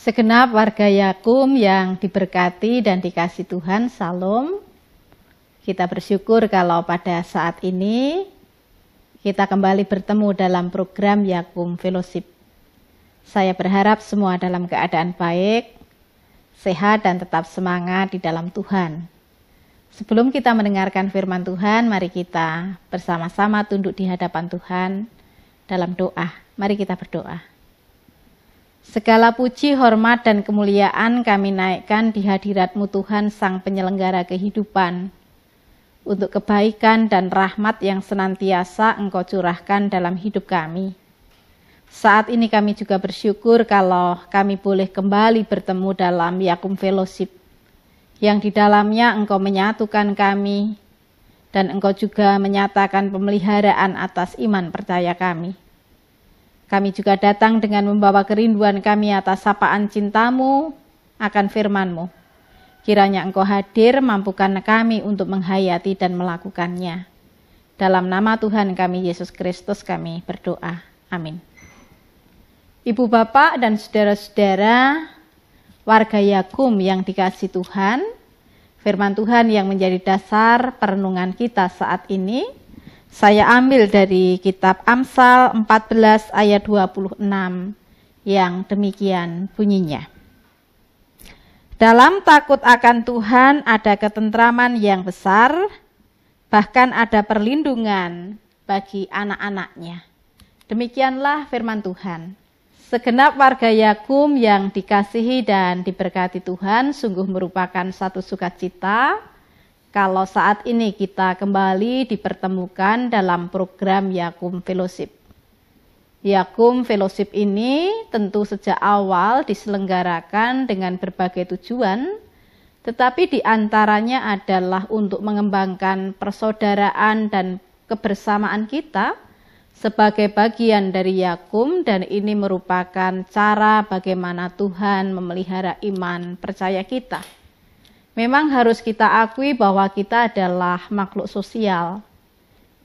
Segenap warga Yakum yang diberkati dan dikasihi Tuhan, Salam. Kita bersyukur kalau pada saat ini kita kembali bertemu dalam program Yakum Fellowship. Saya berharap semua dalam keadaan baik, sehat dan tetap semangat di dalam Tuhan. Sebelum kita mendengarkan firman Tuhan, mari kita bersama-sama tunduk di hadapan Tuhan dalam doa. Mari kita berdoa. Segala puji, hormat, dan kemuliaan kami naikkan di hadirat-Mu Tuhan, Sang Penyelenggara kehidupan, untuk kebaikan dan rahmat yang senantiasa Engkau curahkan dalam hidup kami. Saat ini kami juga bersyukur kalau kami boleh kembali bertemu dalam Yakum Fellowship, yang di dalamnya Engkau menyatukan kami, dan Engkau juga menyatakan pemeliharaan atas iman percaya kami. Kami juga datang dengan membawa kerinduan kami atas sapaan cinta-Mu akan firman-Mu. Kiranya Engkau hadir, mampukan kami untuk menghayati dan melakukannya. Dalam nama Tuhan kami, Yesus Kristus, kami berdoa. Amin. Ibu bapak dan saudara-saudara, warga Yakum yang dikasihi Tuhan, firman Tuhan yang menjadi dasar perenungan kita saat ini, saya ambil dari kitab Amsal 14 ayat 26 yang demikian bunyinya. Dalam takut akan Tuhan ada ketentraman yang besar, bahkan ada perlindungan bagi anak-anaknya. Demikianlah firman Tuhan. Segenap warga Yakum yang dikasihi dan diberkati Tuhan, sungguh merupakan satu sukacita kalau saat ini kita kembali dipertemukan dalam program Yakum Fellowship. Yakum Fellowship ini tentu sejak awal diselenggarakan dengan berbagai tujuan, tetapi diantaranya adalah untuk mengembangkan persaudaraan dan kebersamaan kita sebagai bagian dari Yakum, dan ini merupakan cara bagaimana Tuhan memelihara iman percaya kita. Memang harus kita akui bahwa kita adalah makhluk sosial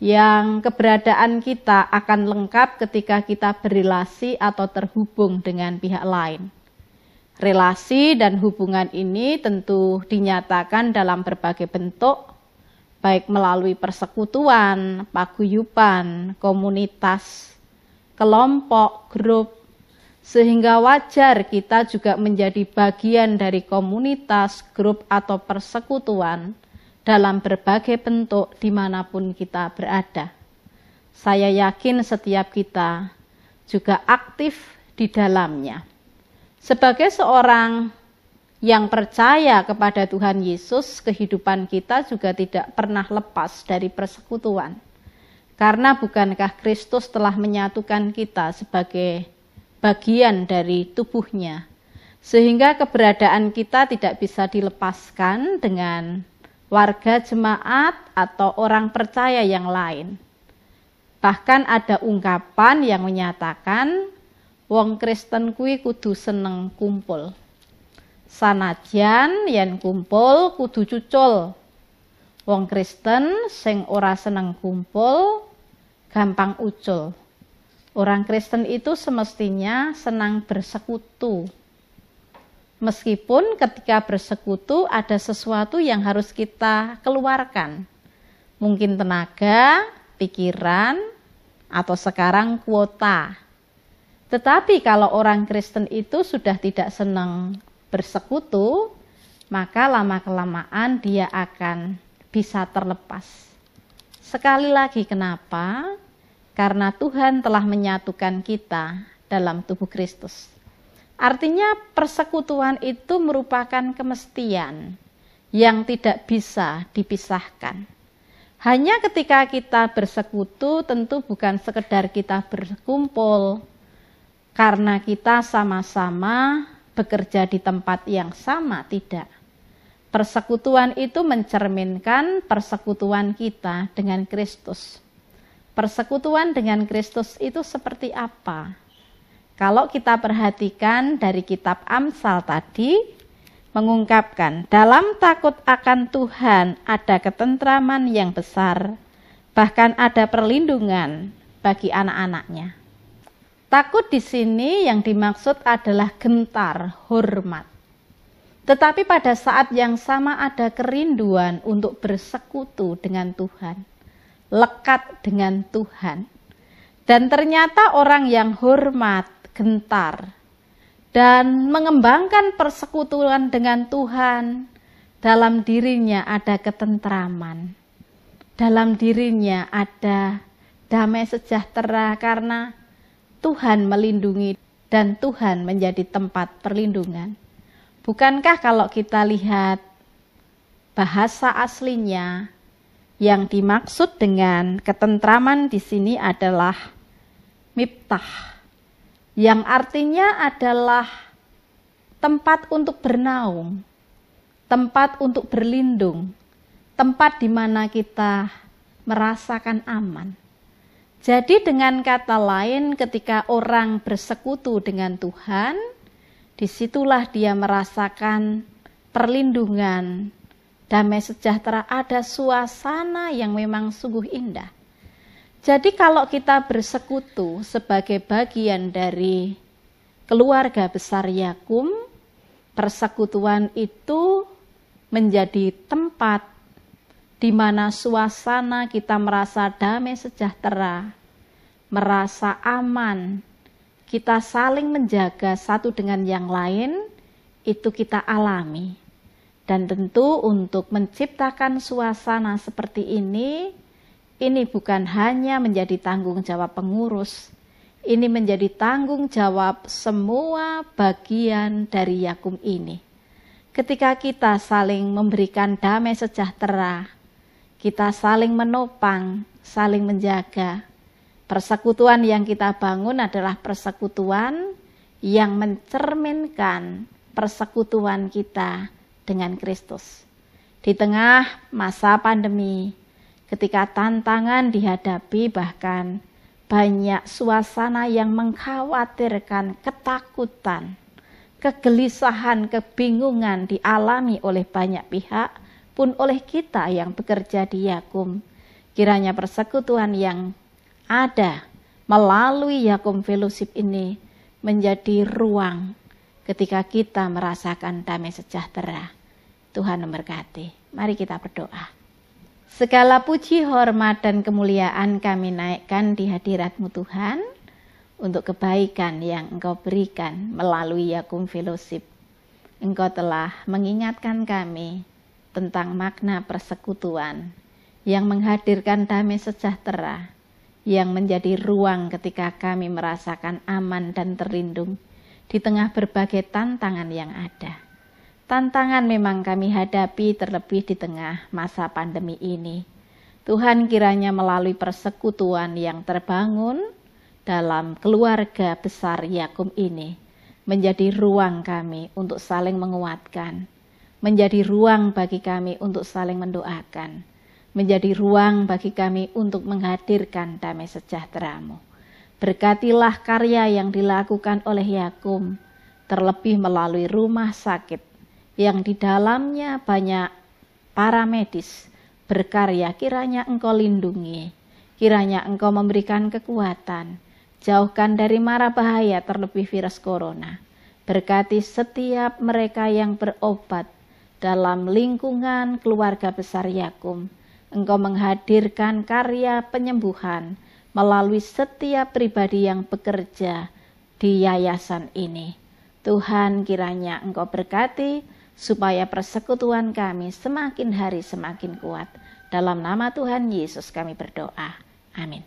yang keberadaan kita akan lengkap ketika kita berelasi atau terhubung dengan pihak lain. Relasi dan hubungan ini tentu dinyatakan dalam berbagai bentuk, baik melalui persekutuan, paguyuban, komunitas, kelompok, grup, sehingga wajar kita juga menjadi bagian dari komunitas, grup, atau persekutuan dalam berbagai bentuk dimanapun kita berada. Saya yakin setiap kita juga aktif di dalamnya. Sebagai seorang yang percaya kepada Tuhan Yesus, kehidupan kita juga tidak pernah lepas dari persekutuan. Karena bukankah Kristus telah menyatukan kita sebagai bagian dari tubuhnya, sehingga keberadaan kita tidak bisa dilepaskan dengan warga jemaat atau orang percaya yang lain. Bahkan ada ungkapan yang menyatakan, wong Kristen kuwi kudu seneng kumpul. Sanajan yen kumpul kudu cucul. Wong Kristen sing ora seneng kumpul gampang ucul. Orang Kristen itu semestinya senang bersekutu. Meskipun ketika bersekutu ada sesuatu yang harus kita keluarkan. Mungkin tenaga, pikiran, atau sekarang kuota. Tetapi kalau orang Kristen itu sudah tidak senang bersekutu, maka lama-kelamaan dia akan bisa terlepas. Sekali lagi kenapa? Karena Tuhan telah menyatukan kita dalam tubuh Kristus. Artinya persekutuan itu merupakan kemestian yang tidak bisa dipisahkan. Hanya ketika kita bersekutu tentu bukan sekedar kita berkumpul, karena kita sama-sama bekerja di tempat yang sama, tidak. Persekutuan itu mencerminkan persekutuan kita dengan Kristus. Persekutuan dengan Kristus itu seperti apa? Kalau kita perhatikan dari kitab Amsal tadi, mengungkapkan dalam takut akan Tuhan ada ketentraman yang besar, bahkan ada perlindungan bagi anak-anaknya. Takut di sini yang dimaksud adalah gentar, hormat. Tetapi pada saat yang sama ada kerinduan untuk bersekutu dengan Tuhan, lekat dengan Tuhan. Dan ternyata orang yang hormat, gentar, dan mengembangkan persekutuan dengan Tuhan, dalam dirinya ada ketentraman. Dalam dirinya ada damai sejahtera karena Tuhan melindungi dan Tuhan menjadi tempat perlindungan. Bukankah kalau kita lihat bahasa aslinya, yang dimaksud dengan ketentraman di sini adalah miftah, yang artinya adalah tempat untuk bernaung, tempat untuk berlindung, tempat di mana kita merasakan aman. Jadi dengan kata lain, ketika orang bersekutu dengan Tuhan, disitulah dia merasakan perlindungan, damai sejahtera, ada suasana yang memang sungguh indah. Jadi kalau kita bersekutu sebagai bagian dari keluarga besar Yakum, persekutuan itu menjadi tempat di mana suasana kita merasa damai sejahtera, merasa aman, kita saling menjaga satu dengan yang lain, itu kita alami. Dan tentu untuk menciptakan suasana seperti ini bukan hanya menjadi tanggung jawab pengurus, ini menjadi tanggung jawab semua bagian dari Yakum ini. Ketika kita saling memberikan damai sejahtera, kita saling menopang, saling menjaga. Persekutuan yang kita bangun adalah persekutuan yang mencerminkan persekutuan kita dengan Kristus. Di tengah masa pandemi, ketika tantangan dihadapi, bahkan banyak suasana yang mengkhawatirkan, ketakutan, kegelisahan, kebingungan dialami oleh banyak pihak, pun oleh kita yang bekerja di Yakum. Kiranya persekutuan yang ada melalui Yakum Fellowship ini menjadi ruang ketika kita merasakan damai sejahtera. Tuhan memberkati. Mari kita berdoa. Segala puji, hormat, dan kemuliaan kami naikkan di hadirat-Mu Tuhan, untuk kebaikan yang Engkau berikan melalui Yakum Fellowship. Engkau telah mengingatkan kami tentang makna persekutuan yang menghadirkan damai sejahtera, yang menjadi ruang ketika kami merasakan aman dan terlindung di tengah berbagai tantangan yang ada. Tantangan memang kami hadapi, terlebih di tengah masa pandemi ini. Tuhan, kiranya melalui persekutuan yang terbangun dalam keluarga besar Yakum ini, menjadi ruang kami untuk saling menguatkan, menjadi ruang bagi kami untuk saling mendoakan, menjadi ruang bagi kami untuk menghadirkan damai sejahtera-Mu. Berkatilah karya yang dilakukan oleh Yakum, terlebih melalui rumah sakit yang di dalamnya banyak para medis berkarya. Kiranya Engkau lindungi, kiranya Engkau memberikan kekuatan, jauhkan dari mara bahaya, terlebih virus corona. Berkati setiap mereka yang berobat dalam lingkungan keluarga besar Yakum. Engkau menghadirkan karya penyembuhan melalui setiap pribadi yang bekerja di yayasan ini. Tuhan, kiranya Engkau berkati supaya persekutuan kami semakin hari semakin kuat. Dalam nama Tuhan Yesus kami berdoa. Amin.